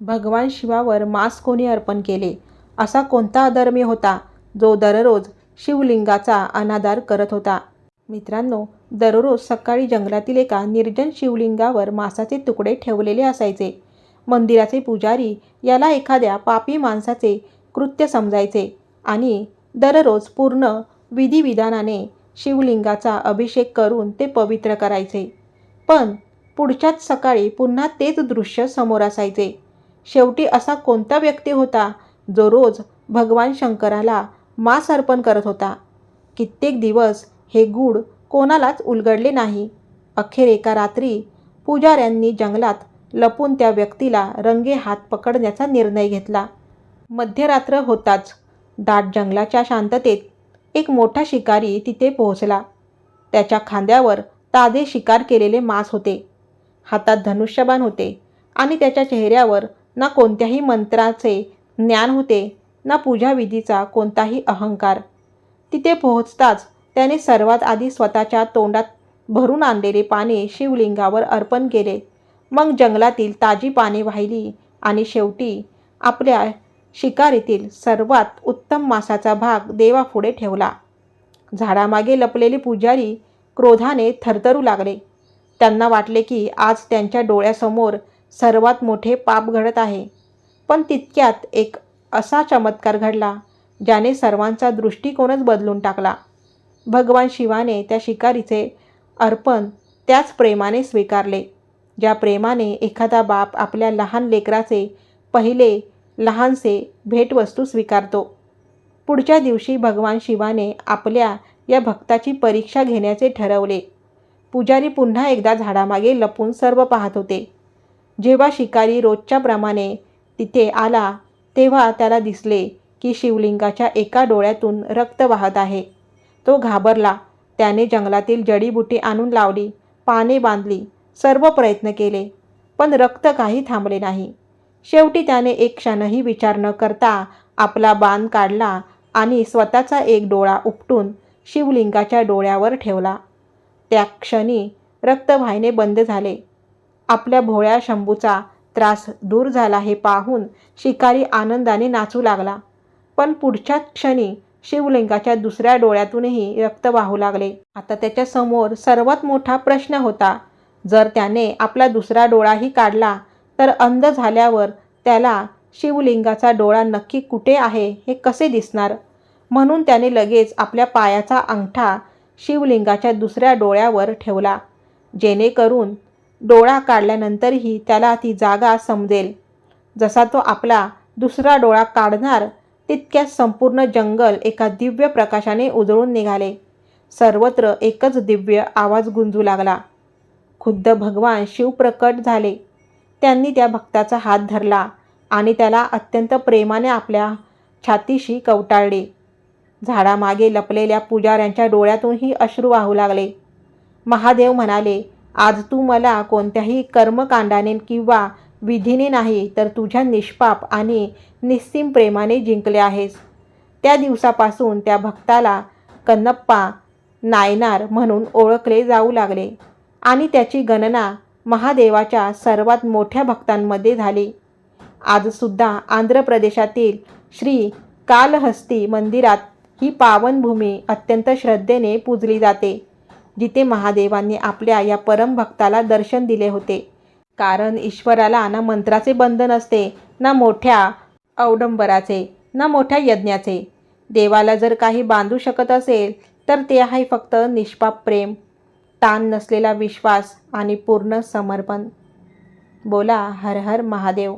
भगवान शिवावर मांस कोणी अर्पण केले? असा कोणता अधर्मी होता जो दररोज शिवलिंगाचा अनादर करत होता? मित्रांनो, दररोज सकाळी जंगलातील एका निर्जन शिवलिंगावर मांसाचे तुकडे ठेवलेले असायचे. मंदिराचे पुजारी याला एखाद्या पापी माणसाचे कृत्य समजायचे आणि दररोज पूर्ण विधिविधानाने शिवलिंगाचा अभिषेक करून ते पवित्र करायचे. पण पुढच्याच सकाळी पुन्हा तेच दृश्य समोर असायचे. शेवटी असा कोणता व्यक्ती होता जो रोज भगवान शंकराला मांस अर्पण करत होता? कित्येक दिवस हे गूढ कोणालाच उलगडले नाही. अखेर एका रात्री पुजाऱ्यांनी जंगलात लपून त्या व्यक्तीला रंगेहात पकडण्याचा निर्णय घेतला. मध्यरात्र होताच दाट जंगलाच्या शांततेत एक मोठा शिकारी तिथे पोहोचला. त्याच्या खांद्यावर ताजे शिकार केलेले मांस होते, हातात धनुष्यबाण होते आणि त्याच्या चेहऱ्यावर ना कोणत्याही मंत्राचे ज्ञान होते, ना पूजाविधीचा कोणताही अहंकार. तिथे पोहोचताच त्याने सर्वात आधी स्वतःच्या तोंडात भरून आणलेले पाने शिवलिंगावर अर्पण केले. मग जंगलातील ताजी पाने वाहिली आणि शेवटी आपल्या शिकारीतील सर्वात उत्तम मांसाचा भाग देवापुढे ठेवला. झाडामागे लपलेले पुजारी क्रोधाने थरथरू लागले. त्यांना वाटले की आज त्यांच्या डोळ्यासमोर सर्वात मोठे पाप घडत आहे. पण तितक्यात एक असा चमत्कार घडला ज्याने सर्वांचा दृष्टिकोनच बदलून टाकला. भगवान शिवाने त्या शिकारीचे अर्पण त्याच प्रेमाने स्वीकारले, ज्या प्रेमाने एखादा बाप आपल्या लहान लेकराचे पहिले लहानसे भेटवस्तू स्वीकारतो. पुढच्या दिवशी भगवान शिवाने आपल्या या भक्ताची परीक्षा घेण्याचे ठरवले. पुजारी पुन्हा एकदा झाडामागे लपून सर्व पाहत होते. जेव्हा शिकारी रोजच्या प्रमाणे तिथे आला तेव्हा त्याला दिसले की शिवलिंगाच्या एका डोळ्यातून रक्त वाहत आहे. तो घाबरला. त्याने जंगलातील जडीबुटी आणून लावली, पाने बांधली, सर्व प्रयत्न केले, पण रक्त काही थांबले नाही. शेवटी त्याने एक क्षणही विचार न करता आपला बाण काढला आणि स्वतःचा एक डोळा उपटून शिवलिंगाच्या डोळ्यावर ठेवला. त्या क्षणी रक्त वाहिणे बंद झाले. आपल्या भोळ्या शंभूचा त्रास दूर झाला हे पाहून शिकारी आनंदाने नाचू लागला. पण पुढच्याच क्षणी शिवलिंगाच्या दुसऱ्या डोळ्यातूनही रक्त वाहू लागले. आता त्याच्या समोर सर्वात मोठा प्रश्न होता. जर त्याने आपला दुसरा डोळाही काढला तर अंध झाल्यावर त्याला शिवलिंगाचा डोळा नक्की कुठे आहे हे कसे दिसणार? म्हणून त्याने लगेच आपल्या पायाचा अंगठा शिवलिंगाच्या दुसऱ्या डोळ्यावर ठेवला, जेणेकरून डोळा काढल्यानंतरही त्याला ती जागा समजेल. जसा तो आपला दुसरा डोळा काढणार तितक्यात संपूर्ण जंगल एका दिव्य प्रकाशाने उजळून निघाले. सर्वत्र एकच दिव्य आवाज गुंजू लागला. खुद्द भगवान शिव प्रकट झाले. त्यांनी त्या भक्ताचा हात धरला आणि त्याला अत्यंत प्रेमाने आपल्या छातीशी कवटाळले. झाडामागे लपलेल्या पुजाऱ्यांच्या डोळ्यातूनही अश्रू वाहू लागले. महादेव म्हणाले, आज तू मला कोणत्याही कर्मकांडाने किंवा विधीने नाही तर तुझ्या निष्पाप आणि निस्सीम प्रेमाने जिंकले आहेस. त्या दिवसापासून त्या भक्ताला कन्नप्पा नायनार म्हणून ओळखले जाऊ लागले आणि त्याची गणना महादेवाच्या सर्वात मोठ्या भक्तांमध्ये झाली. आजसुद्धा आंध्र प्रदेशातील श्री कालहस्ती मंदिरात ही पावनभूमी अत्यंत श्रद्धेने पूजली जाते, जिथे महादेवांनी आपल्या या परमभक्ताला दर्शन दिले होते. कारण ईश्वराला ना मंत्राचे बंधन असते, ना मोठ्या अवडंबराचे, ना मोठ्या यज्ञाचे. देवाला जर काही बांधू शकत असेल तर ते आहे फक्त निष्पाप प्रेम, ताण नसलेला विश्वास आणि पूर्ण समर्पण. बोला हर हर महादेव.